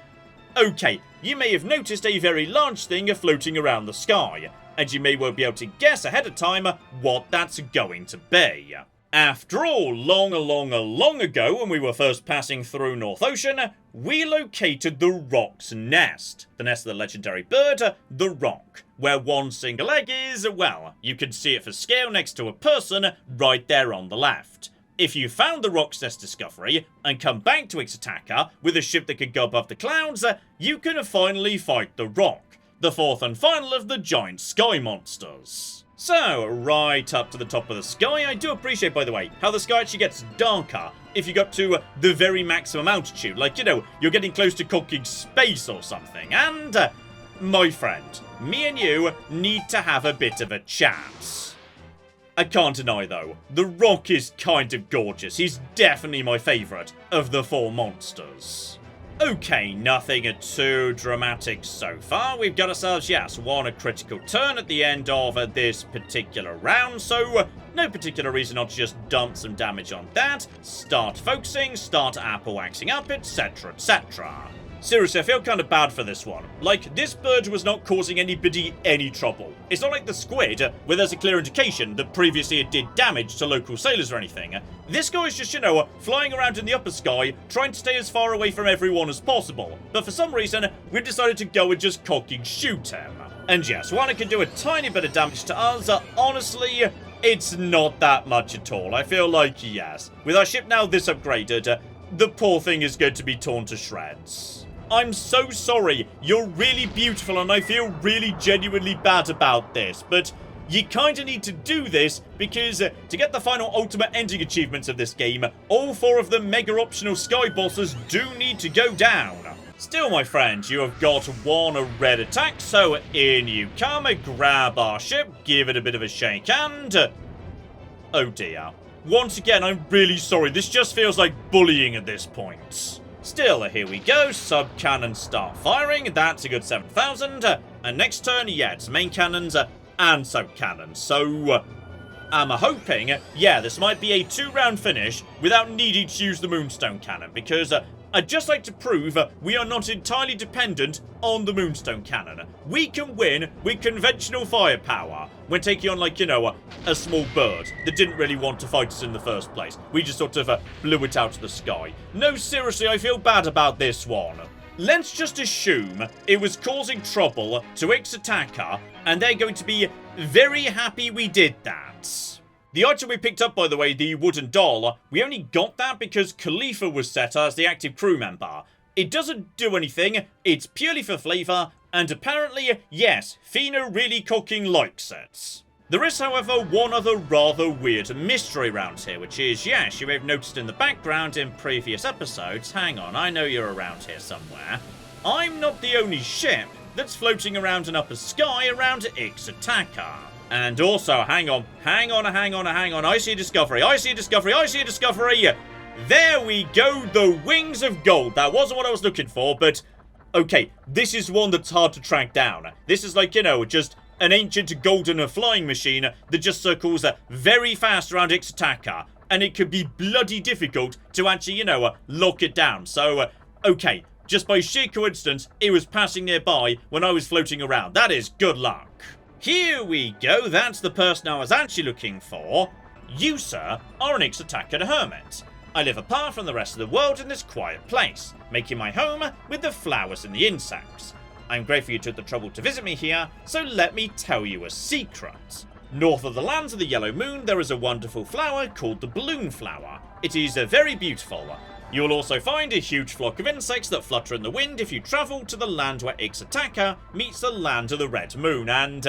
okay, you may have noticed a very large thing floating around the sky, and you may well be able to guess ahead of time what that's going to be. After all, long ago, when we were first passing through North Ocean, we located the Rock's nest. The nest of the legendary bird, the Rock, where one single egg is, well, you can see it for scale next to a person right there on the left. If you found the Rock's nest discovery and come back to Ixtaka with a ship that could go above the clouds, you can finally fight the Rock, the fourth and final of the giant sky monsters. So, right up to the top of the sky, I do appreciate, by the way, how the sky actually gets darker if you go up to the very maximum altitude. Like, you're getting close to conquering space or something. And, my friend, me and you need to have a bit of a chat. I can't deny, though, the Rock is kind of gorgeous. He's definitely my favourite of the four monsters. Okay, nothing too dramatic so far. We've got ourselves, yes, a critical turn at the end of this particular round, so no particular reason not to just dump some damage on that, start focusing, start apple waxing up, etc, etc. Seriously, I feel kind of bad for this one. Like, this bird was not causing anybody any trouble. It's not like the squid, where there's a clear indication that previously it did damage to local sailors or anything. This guy is just, flying around in the upper sky, trying to stay as far away from everyone as possible. But for some reason, we decided to go and just cocking shoot him. And yes, while it can do a tiny bit of damage to us, honestly, it's not that much at all. I feel like, yes, with our ship now this upgraded, the poor thing is going to be torn to shreds. I'm so sorry, you're really beautiful and I feel really genuinely bad about this, but you kinda need to do this because to get the final ultimate ending achievements of this game, all four of the mega optional sky bosses do need to go down. Still, my friend, you have got one red attack, so in you come, grab our ship, give it a bit of a shake and... oh dear. Once again, I'm really sorry, this just feels like bullying at this point. Still, here we go, sub-cannons start firing, that's a good 7,000, and next turn, yeah, it's main cannons and sub-cannons, so I'm hoping, yeah, this might be a 2-round finish without needing to use the Moonstone Cannon, because I'd just like to prove we are not entirely dependent on the Moonstone Cannon. We can win with conventional firepower when taking on, like, a small bird that didn't really want to fight us in the first place. We just sort of blew it out of the sky. No, seriously, I feel bad about this one. Let's just assume it was causing trouble to Ixtaka, and they're going to be very happy we did that. The item we picked up, by the way, the wooden doll, we only got that because Khalifa was set as the active crew member. It doesn't do anything, it's purely for flavour, and apparently, yes, Fina really cooking likes it. There is, however, one other rather weird mystery around here, which is, yes, you may have noticed in the background in previous episodes, hang on, I know you're around here somewhere. I'm not the only ship that's floating around an upper sky around Ixtaka. And also, hang on, I see a discovery, There we go, the Wings of Gold. That wasn't what I was looking for, but okay, this is one that's hard to track down. This is like, just an ancient golden flying machine that just circles very fast around Ixtaka, and it could be bloody difficult to actually, lock it down. So, okay, just by sheer coincidence, it was passing nearby when I was floating around. That is good luck. Here we go, that's the person I was actually looking for. You, sir, are an Ixtaka hermit. I live apart from the rest of the world in this quiet place, making my home with the flowers and the insects. I'm grateful you took the trouble to visit me here, so let me tell you a secret. North of the lands of the Yellow Moon, there is a wonderful flower called the balloon flower. It is very beautiful, You will also find a huge flock of insects that flutter in the wind if you travel to the land where Ix'taka meets the land of the Red Moon, and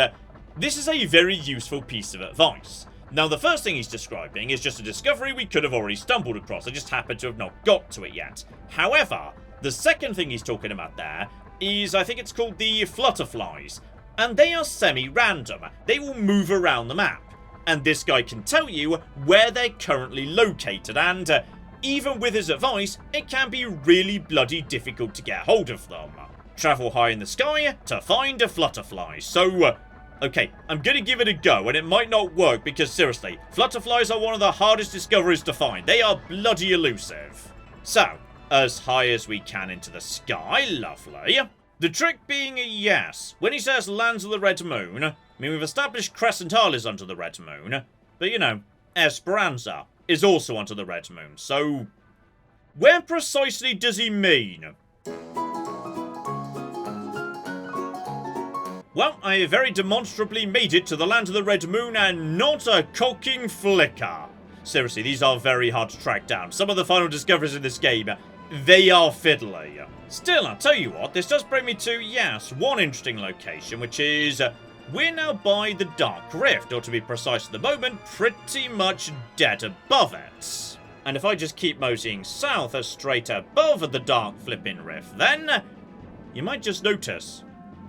this is a very useful piece of advice. Now, the first thing he's describing is just a discovery we could have already stumbled across, I just happened to have not got to it yet. However, the second thing he's talking about there is, I think it's called the flutterflies, and they are semi-random. They will move around the map, and this guy can tell you where they're currently located, and even with his advice, it can be really bloody difficult to get hold of them. Travel high in the sky to find a flutterfly. So, okay, I'm gonna give it a go, and it might not work because, seriously, flutterflies are one of the hardest discoveries to find. They are bloody elusive. So, as high as we can into the sky, lovely. The trick being, yes, when he says lands of the Red Moon, I mean, we've established Crescent Isle is under the Red Moon, but you know, Esperanza is also under the Red Moon, so where precisely does he mean? Well, I have very demonstrably made it to the land of the Red Moon and not a cocking flicker. Seriously, these are very hard to track down. Some of the final discoveries in this game, they are fiddly. Still, I'll tell you what, this does bring me to, yes, one interesting location, which is we're now by the Dark Rift, or to be precise at the moment, pretty much dead above it. And if I just keep moseying south as straight above the Dark Flippin' Rift, then you might just notice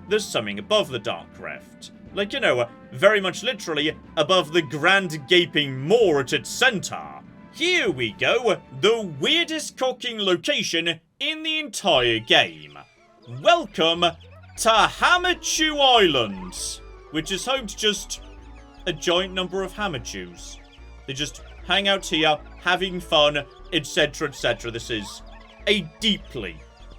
there's something above the Dark Rift. Like, you know, very much literally above the grand gaping maw at its centre. Here we go, the weirdest cocking location in the entire game. Welcome to Hamachu Island, which is home to just a giant number of Hamachus. They just hang out here, having fun, etc, etc. This is a deeply,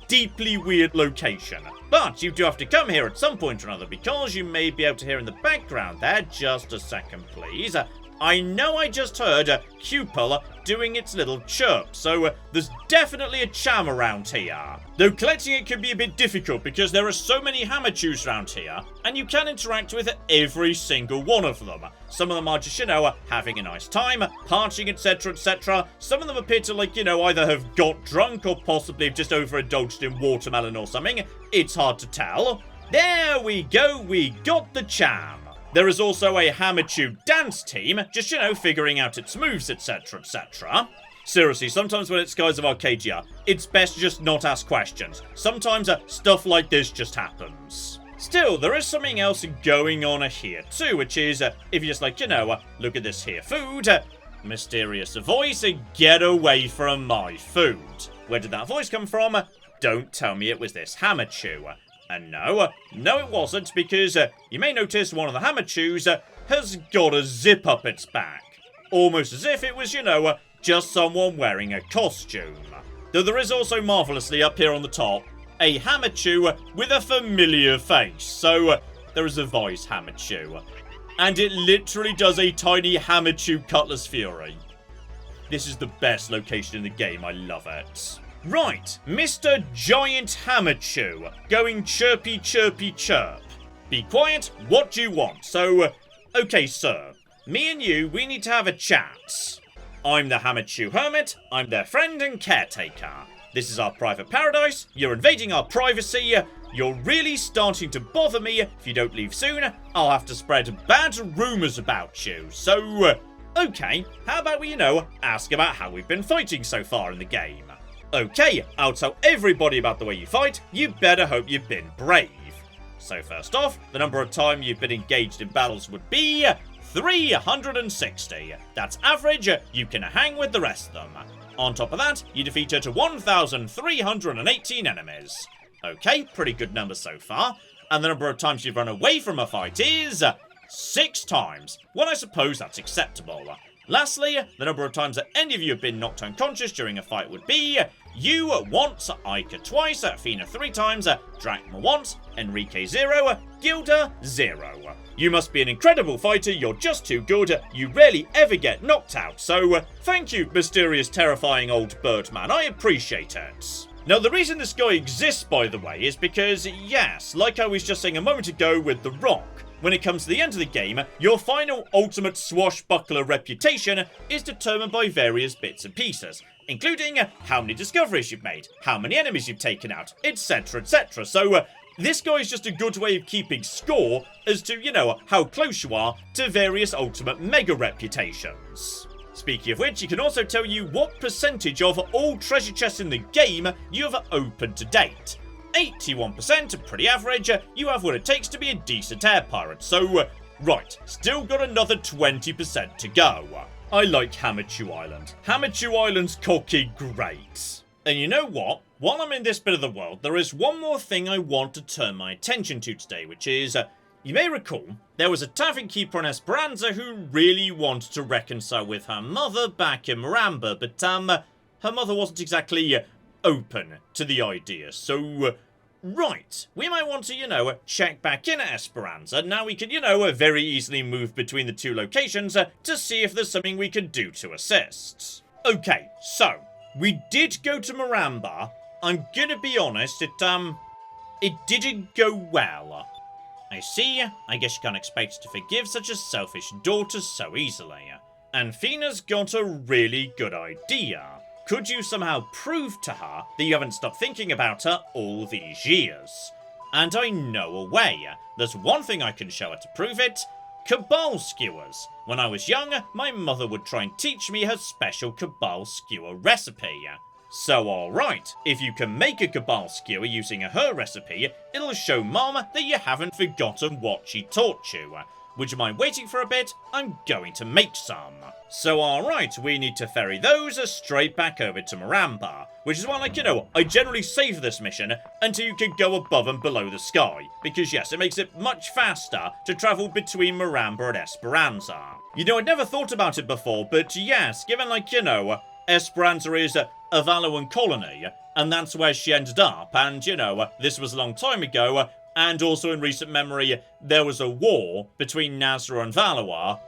deeply weird location. But you do have to come here at some point or another, because you may be able to hear in the background there, just a second please, I know I just heard Cupel doing its little chirp, so there's definitely a cham around here. Though collecting it can be a bit difficult because there are so many Hamachus around here, and you can interact with every single one of them. Some of them are just, you know, having a nice time, partying, etc, etc. Some of them appear to, like, you know, either have got drunk or possibly have just overindulged in watermelon or something. It's hard to tell. There we go, we got the cham. There is also a Hamachu dance team, just, you know, figuring out its moves, etc, etc. Seriously, sometimes when it's Skies of Arcadia, it's best to just not ask questions. Sometimes stuff like this just happens. Still, there is something else going on here too, which is, if you just, like, you know, look at this here food, mysterious voice, get away from my food. Where did that voice come from? Don't tell me it was this Hamachu. And no, it wasn't, because you may notice one of the Hamachus has got a zip up its back. Almost as if it was, you know, just someone wearing a costume. Though there is also marvellously up here on the top, a Hamachu with a familiar face. So there is a voice Hamachu. And it literally does a tiny Hamachu Cutlass Fury. This is the best location in the game, I love it. Right, Mr. Giant Hamachu, going chirpy chirpy chirp. Be quiet, what do you want? So, okay sir, me and you, we need to have a chat. I'm the Hamachu Hermit, I'm their friend and caretaker. This is our private paradise, you're invading our privacy, you're really starting to bother me. If you don't leave soon, I'll have to spread bad rumours about you. So, okay, how about we, you know, ask about how we've been fighting so far in the game. Okay, I'll tell everybody about the way you fight. You better hope you've been brave. So first off, the number of times you've been engaged in battles would be 360. That's average, you can hang with the rest of them. On top of that, you defeated 1,318 enemies. Okay, pretty good number so far. And the number of times you've run away from a fight is 6 times. Well, I suppose that's acceptable. Lastly, the number of times that any of you have been knocked unconscious during a fight would be you once, Ica twice, Fina 3 times, Drachma once, Enrique 0, Gilda 0. You must be an incredible fighter, you're just too good, you rarely ever get knocked out, so thank you, mysterious, terrifying old birdman, I appreciate it. Now, the reason this guy exists, by the way, is because, yes, like I was just saying a moment ago with the rock, when it comes to the end of the game, your final ultimate swashbuckler reputation is determined by various bits and pieces, including how many discoveries you've made, how many enemies you've taken out, etc, etc. So, this guy is just a good way of keeping score as to, how close you are to various ultimate mega reputations. Speaking of which, he can also tell you what percentage of all treasure chests in the game you have opened to date. 81%, pretty average. You have what it takes to be a decent air pirate, so, right, still got another 20% to go. I like Hamachu Island. Hamachu Island's cocky great. And you know what? While I'm in this bit of the world, there is one more thing I want to turn my attention to today, which is, you may recall, there was a tavern keeper in Esperanza who really wanted to reconcile with her mother back in Miramba, but, her mother wasn't exactly open to the idea, so, right, we might want to, check back in at Esperanza. Now we can, very easily move between the two locations to see if there's something we can do to assist. Okay, so, we did go to Miramba. I'm gonna be honest, it didn't go well. I see, I guess you can't expect to forgive such a selfish daughter so easily. And Fina's got a really good idea. Could you somehow prove to her that you haven't stopped thinking about her all these years? And I know a way. There's one thing I can show her to prove it. Cabal skewers. When I was young, my mother would try and teach me her special Cabal skewer recipe. So alright, if you can make a Cabal skewer using her recipe, it'll show Mom that you haven't forgotten what she taught you. Would you mind waiting for a bit? I'm going to make some. So alright, we need to ferry those straight back over to Miramba, which is why, I generally save this mission until you can go above and below the sky, because yes, it makes it much faster to travel between Miramba and Esperanza. I'd never thought about it before, but yes, given, Esperanza is a Valoan colony, and that's where she ended up, and, this was a long time ago, and also in recent memory, there was a war between Nazra and Valois.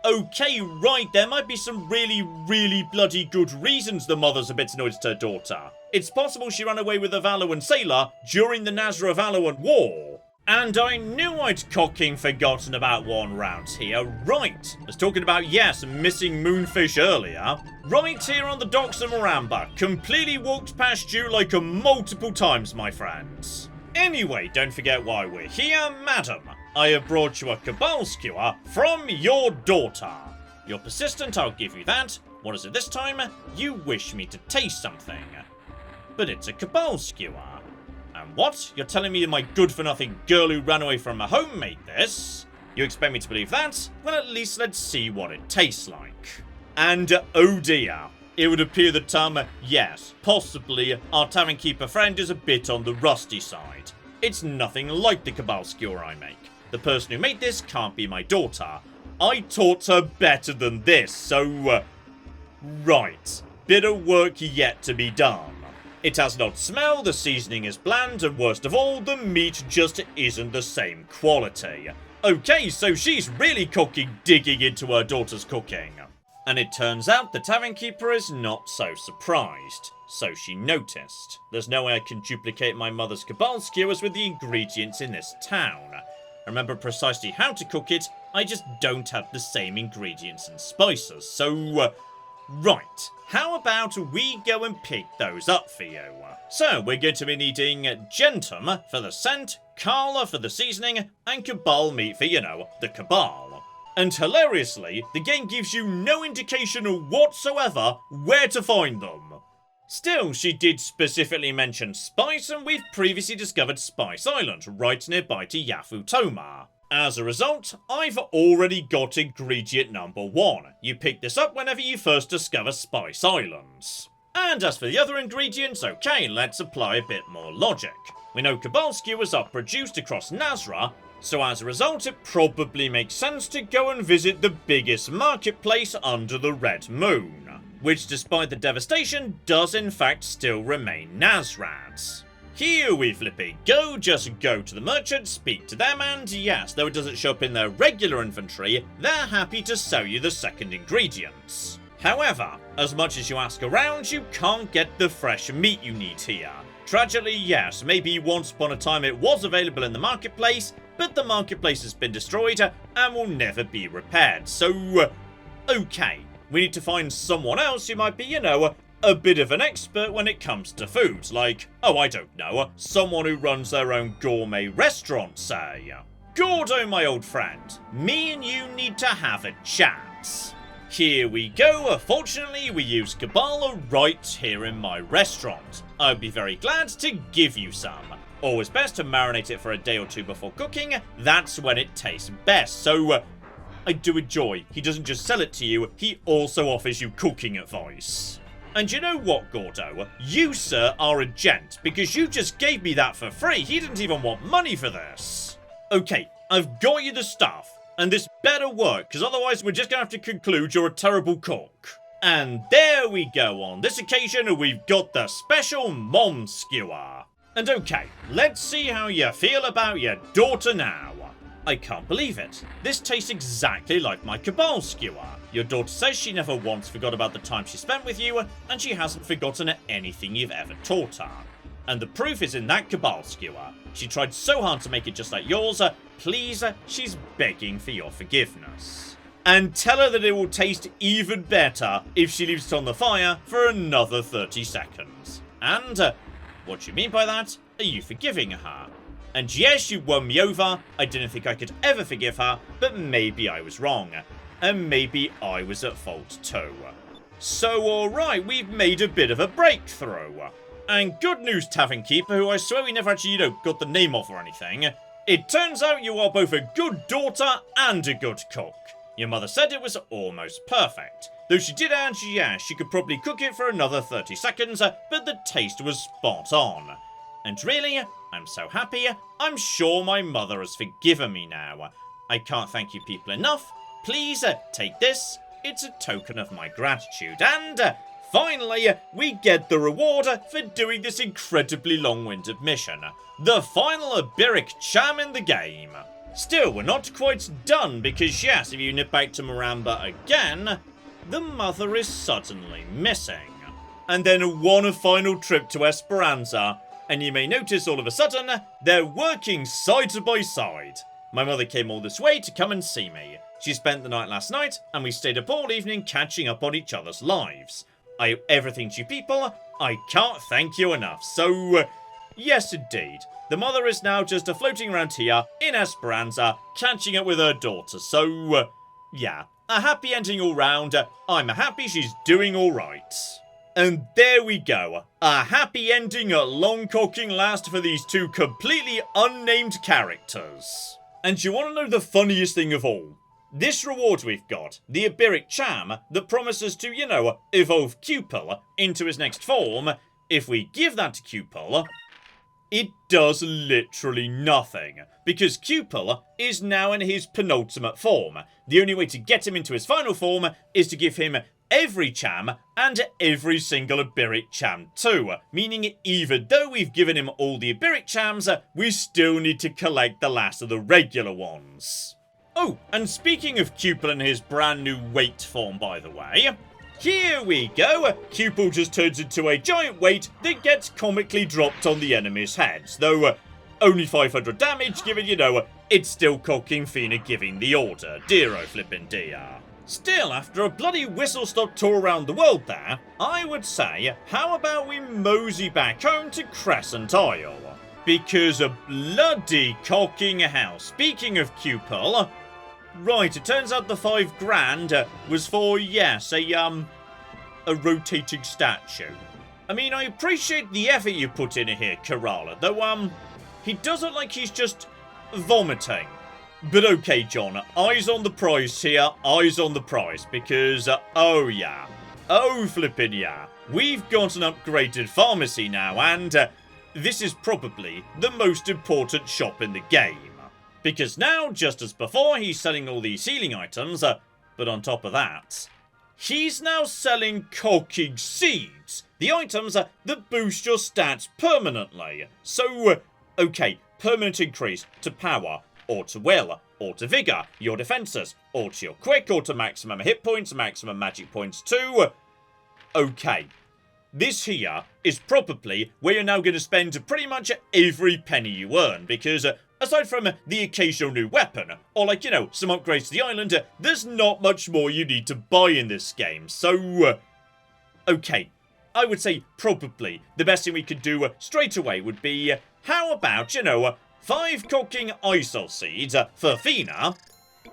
Okay, right, there might be some really, really bloody good reasons the mother's a bit annoyed at her daughter. It's possible she ran away with a Valoan sailor during the Nazra-Valoan war. And I knew I'd cocking forgotten about one round here. Right, I was talking about, yes, missing moonfish earlier. Right here on the docks of Miramba, completely walked past you like multiple times, my friends. Anyway, don't forget why we're here, madam. I have brought you a Cabal skewer from your daughter. You're persistent, I'll give you that. What is it this time? You wish me to taste something. But it's a Cabal skewer. And what? You're telling me my good-for-nothing girl who ran away from her home made this? You expect me to believe that? Well, at least let's see what it tastes like. And, oh dear. It would appear that, yes, possibly our tavern keeper friend is a bit on the rusty side. It's nothing like the Cabal skewer I make. The person who made this can't be my daughter. I taught her better than this, so, right. Bit of work yet to be done. It has an odd smell, the seasoning is bland, and worst of all, the meat just isn't the same quality. Okay, so she's really digging into her daughter's cooking. And it turns out the tavern keeper is not so surprised. So she noticed. There's no way I can duplicate my mother's Cabal skewers with the ingredients in this town. I remember precisely how to cook it, I just don't have the same ingredients and spices. So, right. How about we go and pick those up for you? So, we're going to be needing Gentum for the scent, Carla for the seasoning, and Cabal meat for, the Cabal. And hilariously, the game gives you no indication whatsoever where to find them. Still, she did specifically mention Spice, and we've previously discovered Spice Island, right nearby to Yafutoma. As a result, I've already got ingredient number 1. You pick this up whenever you first discover Spice Islands. And as for the other ingredients, okay, let's apply a bit more logic. We know Cabal skewers are produced across Nazra, so as a result it probably makes sense to go and visit the biggest marketplace under the Red Moon, which despite the devastation does in fact still remain Nazrad's. Here we flipping go, just go to the merchant, speak to them, and yes, though it doesn't show up in their regular inventory, they're happy to sell you the second ingredients. However, as much as you ask around, you can't get the fresh meat you need here. Tragically, yes, maybe once upon a time it was available in the marketplace, but the marketplace has been destroyed and will never be repaired. So, okay, we need to find someone else who might be, you know, a bit of an expert when it comes to food. Like, oh, I don't know, someone who runs their own gourmet restaurant, say. Gordo, my old friend, me and you need to have a chat. Here we go. Fortunately, we use Kabbalah right here in my restaurant. I'd be very glad to give you some. Always best to marinate it for a day or two before cooking. That's when it tastes best. So, I do enjoy. He doesn't just sell it to you, he also offers you cooking advice. And you know what, Gordo? You, sir, are a gent, because you just gave me that for free. He didn't even want money for this. Okay, I've got you the stuff. And this better work, because otherwise we're just going to have to conclude you're a terrible cook. And there we go. On this occasion, we've got the special mom skewer. And okay, let's see how you feel about your daughter now. I can't believe it. This tastes exactly like my Cabal skewer. Your daughter says she never once forgot about the time she spent with you, and she hasn't forgotten anything you've ever taught her. And the proof is in that Cabal skewer. She tried so hard to make it just like yours. Please, she's begging for your forgiveness. And tell her that it will taste even better if she leaves it on the fire for another 30 seconds. And, what do you mean by that? Are you forgiving her? And yes, you won me over. I didn't think I could ever forgive her, but maybe I was wrong. And maybe I was at fault too. So alright, we've made a bit of a breakthrough. And good news, Tavern Keeper, who I swear we never actually, got the name of or anything. It turns out you are both a good daughter and a good cook. Your mother said it was almost perfect. Though she did add, yes, she could probably cook it for another 30 seconds, but the taste was spot on. And really, I'm so happy. I'm sure my mother has forgiven me now. I can't thank you people enough. Please, take this. It's a token of my gratitude. And, finally, we get the reward for doing this incredibly long-winded mission. The final Iberic Cham in the game. Still, we're not quite done, because yes, if you nip back to Maramba again, the mother is suddenly missing. And then one final trip to Esperanza, and you may notice all of a sudden, they're working side by side. My mother came all this way to come and see me. She spent the night last night, and we stayed up all evening catching up on each other's lives. I owe everything to you people. I can't thank you enough. So, yes indeed. The mother is now just floating around here in Esperanza, catching up with her daughter. So, yeah, a happy ending all round. I'm happy she's doing alright. And there we go. A happy ending at long cocking last for these two completely unnamed characters. And you want to know the funniest thing of all? This reward we've got, the Iberic Cham, that promises to, evolve Cupel into his next form. If we give that to Cupel, it does literally nothing, because Cupel is now in his penultimate form. The only way to get him into his final form is to give him every Cham and every single Iberic Cham too, meaning even though we've given him all the Iberic Chams, we still need to collect the last of the regular ones. Oh, and speaking of Cupel and his brand new weight form, by the way, here we go. Cupel just turns into a giant weight that gets comically dropped on the enemy's heads, though only 500 damage given, it's still cocking Fina giving the order. Dear oh flippin' dear. Still, after a bloody whistle-stop tour around the world there, I would say, how about we mosey back home to Crescent Isle? Because a bloody cocking hell. Speaking of Cupel, right, it turns out the 5 grand was for, yes, a rotating statue. I mean, I appreciate the effort you put in here, Kerala, though, he does look like he's just vomiting. But okay, John, eyes on the prize here, eyes on the prize, because, oh yeah, oh flippin' yeah, we've got an upgraded pharmacy now, and this is probably the most important shop in the game. Because now, just as before, he's selling all these healing items, but on top of that, he's now selling cocking seeds, the items that boost your stats permanently. So, okay, permanent increase to power, or to will, or to vigor, your defenses, or to your quick, or to maximum hit points, maximum magic points too. Okay, this here is probably where you're now going to spend pretty much every penny you earn, because, aside from the occasional new weapon, or like, some upgrades to the island, there's not much more you need to buy in this game, so, okay. I would say probably the best thing we could do straight away would be, how about, 5 cocking Isol seeds for Fina,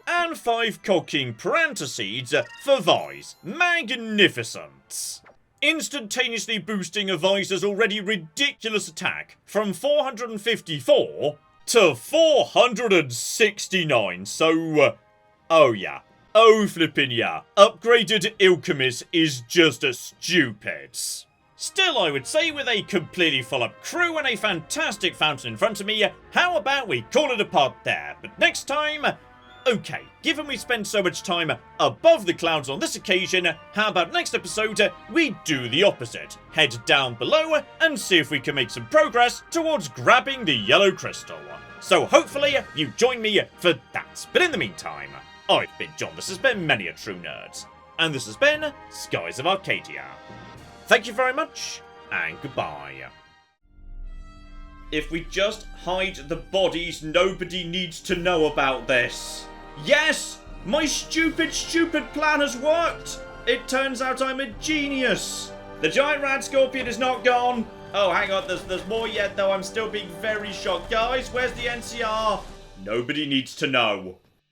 and 5 cocking Paranta seeds for Vi's. Magnificent! Instantaneously boosting a Vi's already ridiculous attack from 454 to 469, so, oh yeah. Oh flippin' yeah. Upgraded Alchemist is just a stupid. Still, I would say with a completely full up crew and a fantastic fountain in front of me, how about we call it a pod there? But next time, okay, given we spent so much time above the clouds on this occasion, how about next episode we do the opposite? Head down below and see if we can make some progress towards grabbing the yellow crystal. So hopefully you join me for that. But in the meantime, I've been John, this has been Many a True Nerd, and this has been Skies of Arcadia. Thank you very much, and goodbye. If we just hide the bodies, nobody needs to know about this. Yes! My stupid plan has worked! It turns out I'm a genius! The giant rat scorpion is not gone! Oh, hang on, there's more yet, though. I'm still being very shocked. Guys, where's the NCR? Nobody needs to know.